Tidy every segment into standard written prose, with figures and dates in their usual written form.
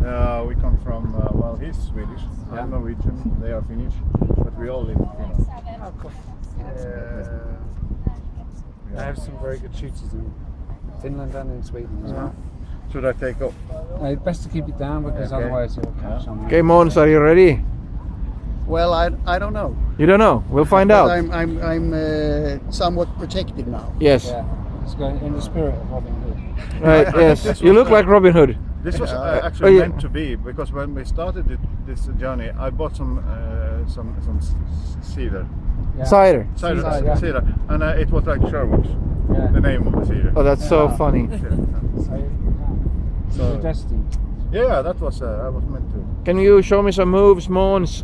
We come from, well, he's Swedish, I'm Norwegian, they are Finnish, but we all live in Finland. Oh, cool. I have some very good shooters in Finland and in Sweden as well. Should I take off? Best to keep it down because otherwise it will catch on. Okay, Måns, are you ready? Well, I don't know. You don't know. We'll find But out. I'm somewhat protected now. Yes. Yeah, it's going in the spirit of Robin Hood. Right. Yes. You look like Robin Hood. This was actually meant to be, because when we started this journey, I bought some cedar. Yeah. Cider. Cedar, and it was like Sherwood's, Yeah. the name of the cedar. Oh, that's so funny. So you're destined. Yeah, that was I was meant to. Can you show me some moves, Måns?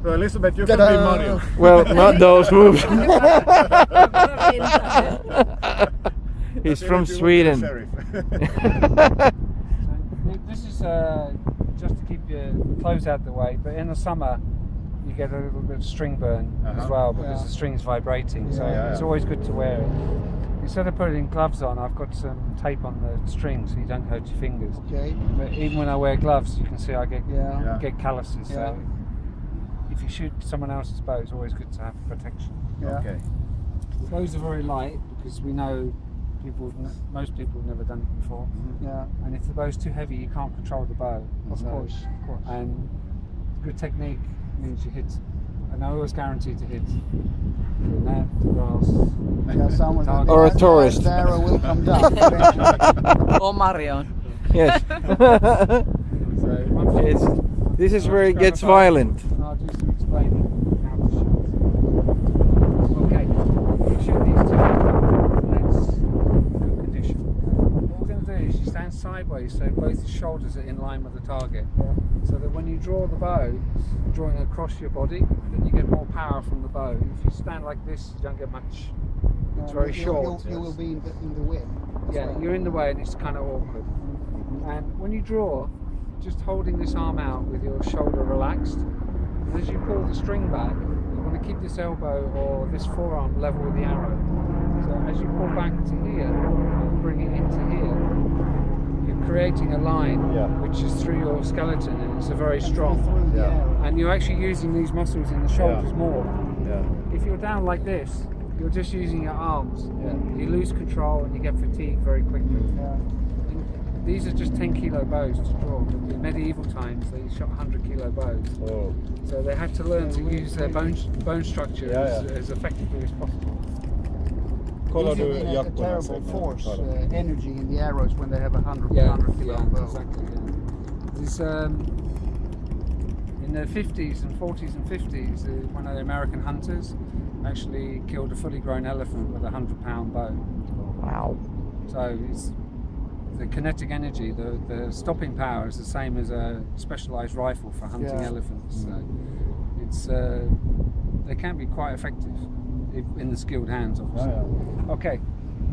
So Elizabeth, you can be Mario. Well, not those moves. He's from Sweden. This is just to keep your clothes out the way, but in the summer you get a little bit of string burn as well because the string's vibrating, so it's always good to wear it. Instead of putting gloves on, I've got some tape on the string so you don't hurt your fingers. Okay. But even when I wear gloves, you can see I get calluses. So if you shoot someone else's bow, it's always good to have protection. Yeah. Okay. Bows are very light because we know most people have never done it before. Yeah. And if the bow's too heavy, you can't control the bow. Of course. And good technique means you hit. And I always guarantee to hit the net, the grass. Yeah, someone Or a tourist. The arrow will come down eventually. Or Marion. Yes. This is where it gets violent. I'll do some explaining how to shoot. Okay, we'll shoot these two. That's good condition. What we're going to do is you stand sideways so both your shoulders are in line with the target. So that when you draw the bow, you're drawing across your body, then you get more power from the bow. If you stand like this, you don't get much. It's very short. You will be in the way. Yeah, you're in the way and it's kind of awkward. And when you draw, just holding this arm out with your shoulder relaxed, and as you pull the string back, you want to keep this elbow or this forearm level with the arrow. So as you pull back to here and bring it into here, you're creating a line which is through your skeleton, and it's a very strong. And you're actually using these muscles in the shoulders more. If you're down like this, you're just using your arms. You lose control and you get fatigued very quickly. These are just 10 kilo bows to draw. In medieval times, they shot 100 kilo bows. Oh. So they had to learn to use their bone structure as effectively as possible. Using a terrible force, energy in the arrows when they have 100 kilo bow. Exactly. Yeah. This, in the 50s and 40s and 50s, one of the American hunters actually killed a fully grown elephant with a 100-pound bow. Wow. So it's the kinetic energy, the stopping power is the same as a specialized rifle for hunting elephants. So it's they can be quite effective in the skilled hands, obviously. Okay,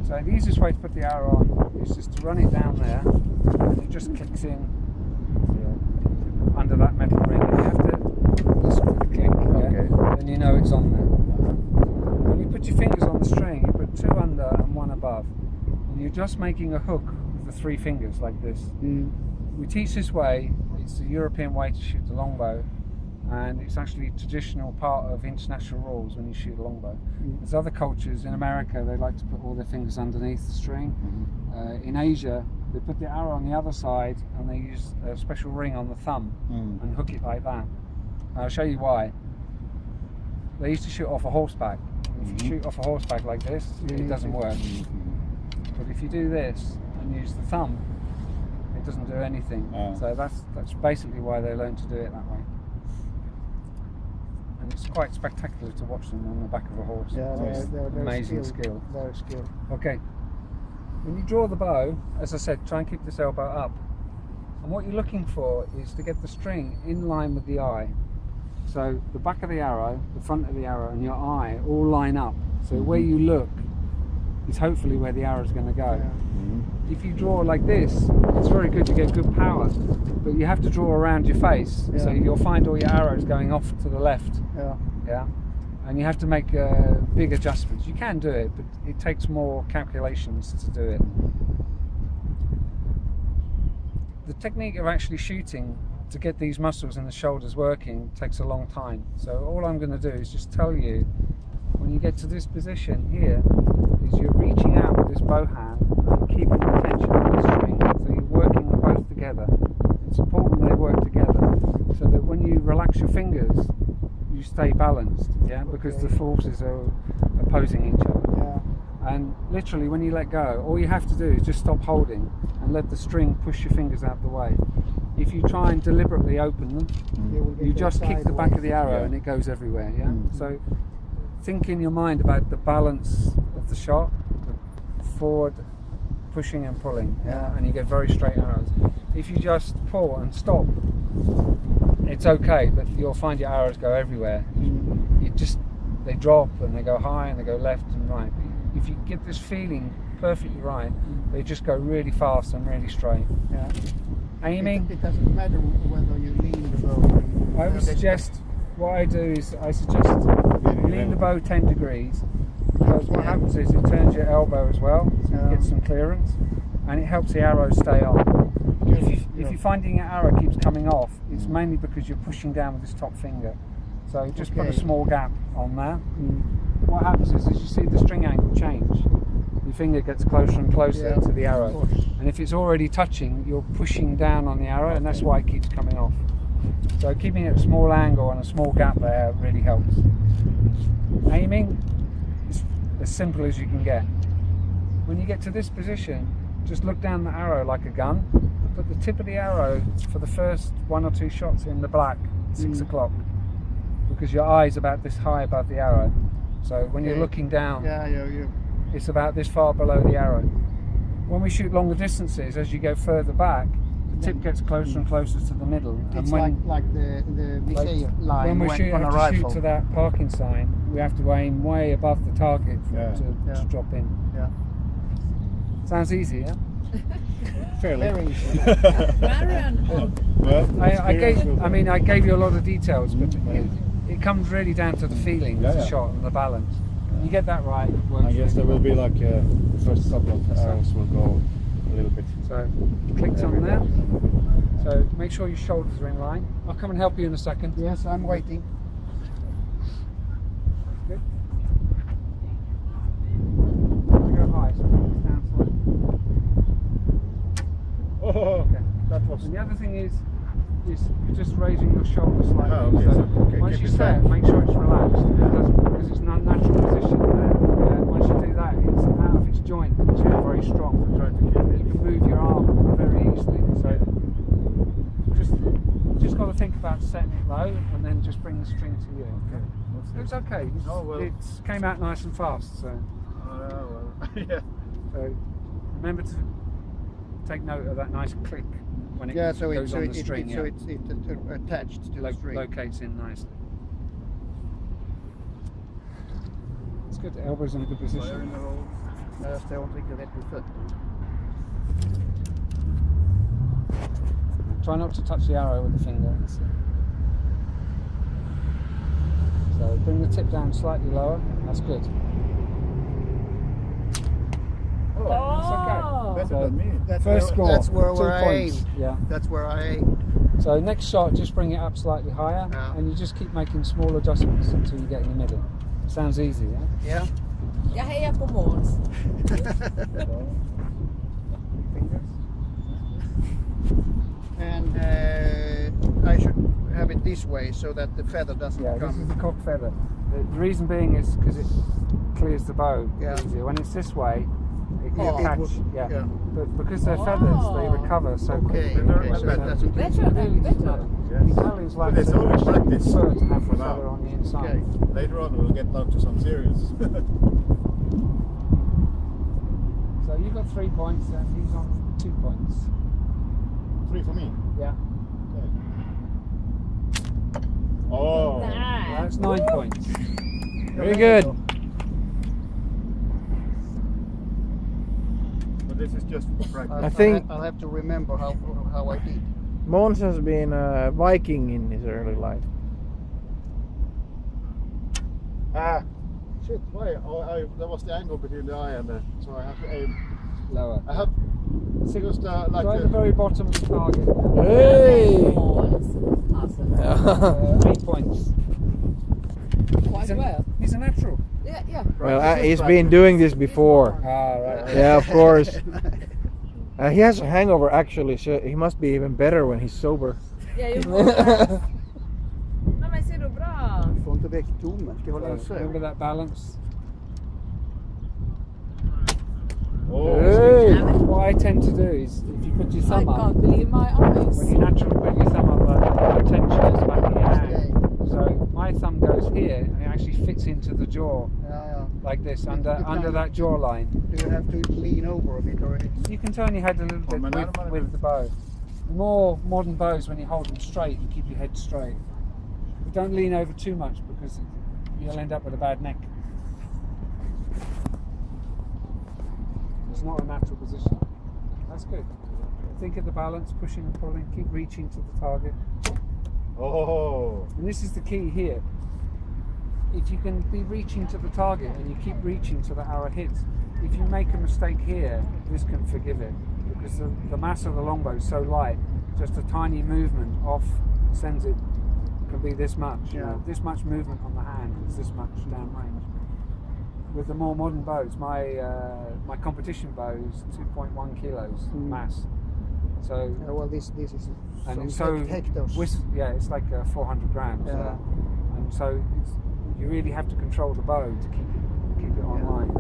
so the easiest way to put the arrow on is just to run it down there, and it just kicks in under that metal ring. And you have to just click, then you know it's on there. When you put your fingers on the string, you put two under and one above, and you're just making a hook with the three fingers like this. We teach this way. It's the European way to shoot the longbow, and it's actually a traditional part of international rules when you shoot a longbow. There's other cultures in America, they like to put all their fingers underneath the string. In Asia, they put the arrow on the other side and they use a special ring on the thumb and hook it like that. I'll show you why. They used to shoot off a horseback. If you shoot off a horseback like this, it doesn't work. But if you do this and use the thumb, it doesn't do anything. So that's basically why they learned to do it that way. And it's quite spectacular to watch them on the back of a horse. Yeah, they're amazing skill. Very skilled. Okay. When you draw the bow, as I said, try and keep this elbow up. And what you're looking for is to get the string in line with the eye. So the back of the arrow, the front of the arrow, and your eye all line up. So where you look is hopefully where the arrow is going to go. If you draw like this, it's very good to get good power, but you have to draw around your face. So you'll find all your arrows going off to the left. And you have to make big adjustments. You can do it, but it takes more calculations to do it. the technique of actually shooting to get these muscles in the shoulders working takes a long time. So all I'm going to do is just tell you, when you get to this position here, is you're reaching out with this bow hand and keeping the tension on the string. So you're working them both together. It's important they work together so that when you relax your fingers, you stay balanced, yeah, because the forces are opposing each other. Yeah. And literally, when you let go, all you have to do is just stop holding and let the string push your fingers out of the way. If you try and deliberately open them, you just kick the back of the arrow and it goes everywhere. Yeah. So think in your mind about the balance of the shot, the forward pushing and pulling, yeah, and you get very straight arrows. If you just pull and stop, it's okay, but you'll find your arrows go everywhere. They drop and they go high and they go left and right. If you get this feeling perfectly right, they just go really fast and really straight. Yeah. Aiming, It doesn't matter whether you lean the bow. I would suggest, what I do is I suggest lean the bow 10 degrees, because what happens is it turns your elbow as well, so you get some clearance, and it helps the arrow stay on. If you're finding your arrow keeps coming off, it's mainly because you're pushing down with this top finger. So just put a small gap on there. What happens is, as you see the string angle change, your finger gets closer and closer to the arrow. And if it's already touching, you're pushing down on the arrow, and that's why it keeps coming off. So keeping it at a small angle and a small gap there really helps. Aiming is as simple as you can get. When you get to this position, just look down the arrow like a gun. Put the tip of the arrow for the first 1 or 2 shots in the black, 6 o'clock, because your eye's about this high above the arrow. So when you're looking down, it's about this far below the arrow. When we shoot longer distances, as you go further back, the tip gets closer and closer to the middle. It's and like the missile line when we shoot, on a have to rifle. shoot to that parking sign, we have to aim way above the target for it to drop in. Yeah. Sounds easy, yeah? Fairly. Very easy. Well, I gave you a lot of details, but it comes really down to the feeling of the shot and the balance. You get that right, it works. I guess there will be like the first couple of arrows will go a little bit. So clicks on there. So make sure your shoulders are in line. I'll come and help you in a second. Yes, I'm waiting. Good. Go high, so it's down slightly. Oh, Okay. that was. And the other thing is you're just raising your shoulders slightly. Oh, okay, so once keep you it set, back. make sure it's relaxed. Because it's not a natural position there. Once you do that, it's out of its joint. It's not very strong. Try to keep it. You can move your arm very easily. So just got to think about setting it low and then just bring the string to you. Okay. It's okay. It came out nice and fast. So, Yeah. so remember to take note of that nice click when it So goes it's on the string. it's attached to the string. Locates in nicely. It's good. The elbow's in a good Fire in position. the hole. Ställ inte riktigt rätt med fötterna. Try not to touch the arrow with the finger. So bring the tip down slightly lower. That's good. Oh, It's okay. better So, than me. first score. That's where 2 I points. aim. Yeah. That's where I aim. So next shot, just bring it up slightly higher, Yeah. and you just keep making small adjustments until you get in the middle. Sounds easy, yeah? Yeah. Jag hejar på Måns. And I should have it this way so that the feather doesn't Yeah, this is come. the cock feather. The reason being is because it clears the bow Yeah. easier. When it's this way, it can Oh, catch. it would- Yeah. yeah. But because they're feathers, they recover so Okay, quickly. okay, so So that doesn't. Better and better. Yes. Italians like But it's to only practice prefer to have for the now. feather on the inside. Okay. Later on, we'll get down to some serious. So you've got 3 points and he's on 2 points. 3 for me. Yeah. Okay. Oh. That's 9 points. Very good. But this is just for practice. I think- I'll have to remember how I did. Måns has been a Viking in his early life. Shit, why? That was the angle between the eye and the. So I have to aim. Lower. I have Just like Right at the very bottom of the target. Hey! Måns. Alltså, 8 points. quite well. He's a natural. Yeah. Well, he's been doing this before. Ah, right. Yeah, of course. He has a hangover actually, so he must be even better when he's sober. Ja, jo. Nej men ser du bra? Du får inte väck tummen, ska jag hålla den så? Remember that balance? Oh, Hey! What I tend to do is, if you put your I thumb up, can't believe my eyes. when you naturally put your thumb up, the tension is back in your hand. Okay. So my thumb goes here, and it actually fits into the jaw Yeah. like this, You under can- that jawline. Do you have to lean over a bit or it's... You can turn your head a little bit men närmare with the bow. The more modern bows, when you hold them straight, you keep your head straight. But don't lean over too much because you'll end up with a bad neck. It's not a natural position. That's good. Think of the balance, pushing and pulling, keep reaching to the target. Oh. And this is the key here. If you can be reaching to the target and you keep reaching to the arrow hits, if you make a mistake here, this can forgive it. Because the mass of the longbow is so light, just a tiny movement off sends it, can be this much. You know, this much movement on the hand is this much downrange. With the more modern bows, my competition bow is 2.1 kilos mass. So well, this is and some it's so hectares. it's like 400 grams. Yeah. And so you really have to control the bow to keep it online.